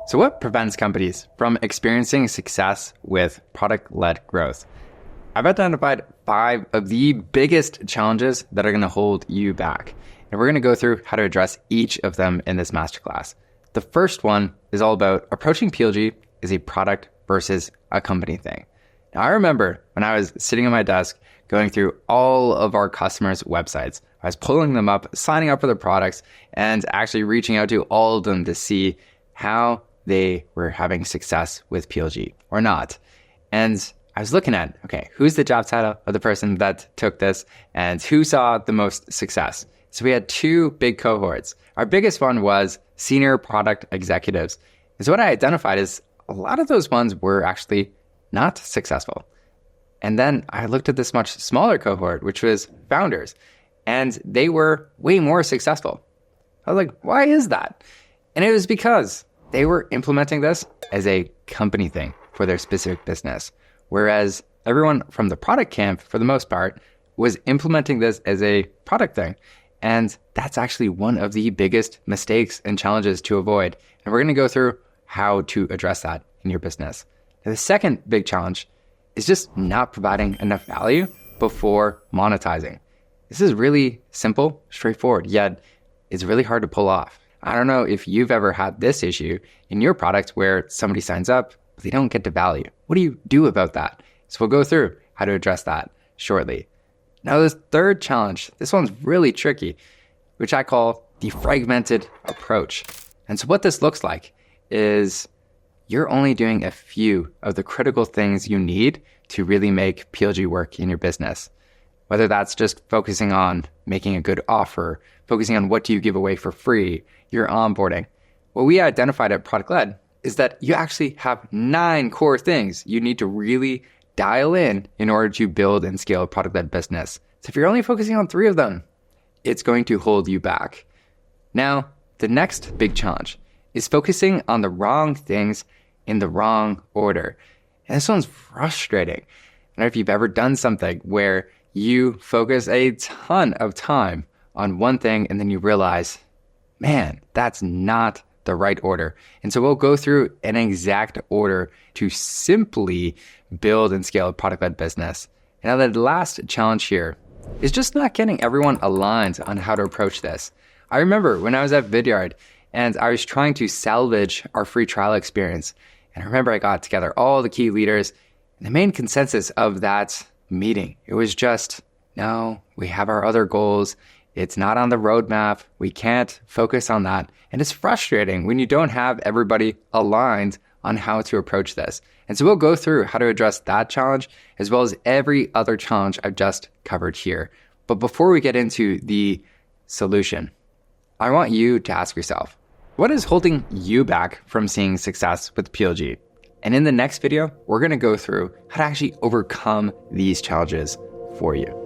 So what prevents companies from experiencing success with product-led growth? I've identified 5 of the biggest challenges that are going to hold you back. And we're going to go through how to address each of them in this masterclass. The first one is all about approaching PLG as a product versus a company thing. Now, I remember when I was sitting at my desk going through all of our customers' websites. I was pulling them up, signing up for their products, and actually reaching out to all of them to see how they were having success with PLG or not. And I was looking at, okay, who's the job title of the person that took this and who saw the most success? So we had 2 big cohorts. Our biggest one was senior product executives. And so what I identified is a lot of those ones were actually not successful. And then I looked at this much smaller cohort, which was founders, and they were way more successful. I was like, why is that? And it was because they were implementing this as a company thing for their specific business. Whereas everyone from the product camp, for the most part, was implementing this as a product thing. And that's actually one of the biggest mistakes and challenges to avoid. And we're going to go through how to address that in your business. Now, the second big challenge is just not providing enough value before monetizing. This is really simple, straightforward, yet it's really hard to pull off. I don't know if you've ever had this issue in your product where somebody signs up, but they don't get to value. What do you do about that? So we'll go through how to address that shortly. Now, this third challenge, this one's really tricky, which I call the fragmented approach. And so what this looks like is you're only doing a few of the critical things you need to really make PLG work in your business. Whether that's just focusing on making a good offer, focusing on what do you give away for free, your onboarding. What we identified at Product-Led is that you actually have 9 core things you need to really dial in order to build and scale a product-led business. So if you're only focusing on 3 of them, it's going to hold you back. Now, the next big challenge is focusing on the wrong things in the wrong order. And this one's frustrating. I don't know if you've ever done something where you focus a ton of time on one thing and then you realize, man, that's not the right order. And so we'll go through an exact order to simply build and scale a product-led business. And now the last challenge here is just not getting everyone aligned on how to approach this. I remember when I was at Vidyard and I was trying to salvage our free trial experience. And I remember I got together all the key leaders, and the main consensus of that meeting, it was just, no, we have our other goals. It's not on the roadmap. We can't focus on that. And it's frustrating when you don't have everybody aligned on how to approach this. And so we'll go through how to address that challenge as well as every other challenge I've just covered here. But before we get into the solution, I want you to ask yourself, what is holding you back from seeing success with PLG? And in the next video, we're going to go through how to actually overcome these challenges for you.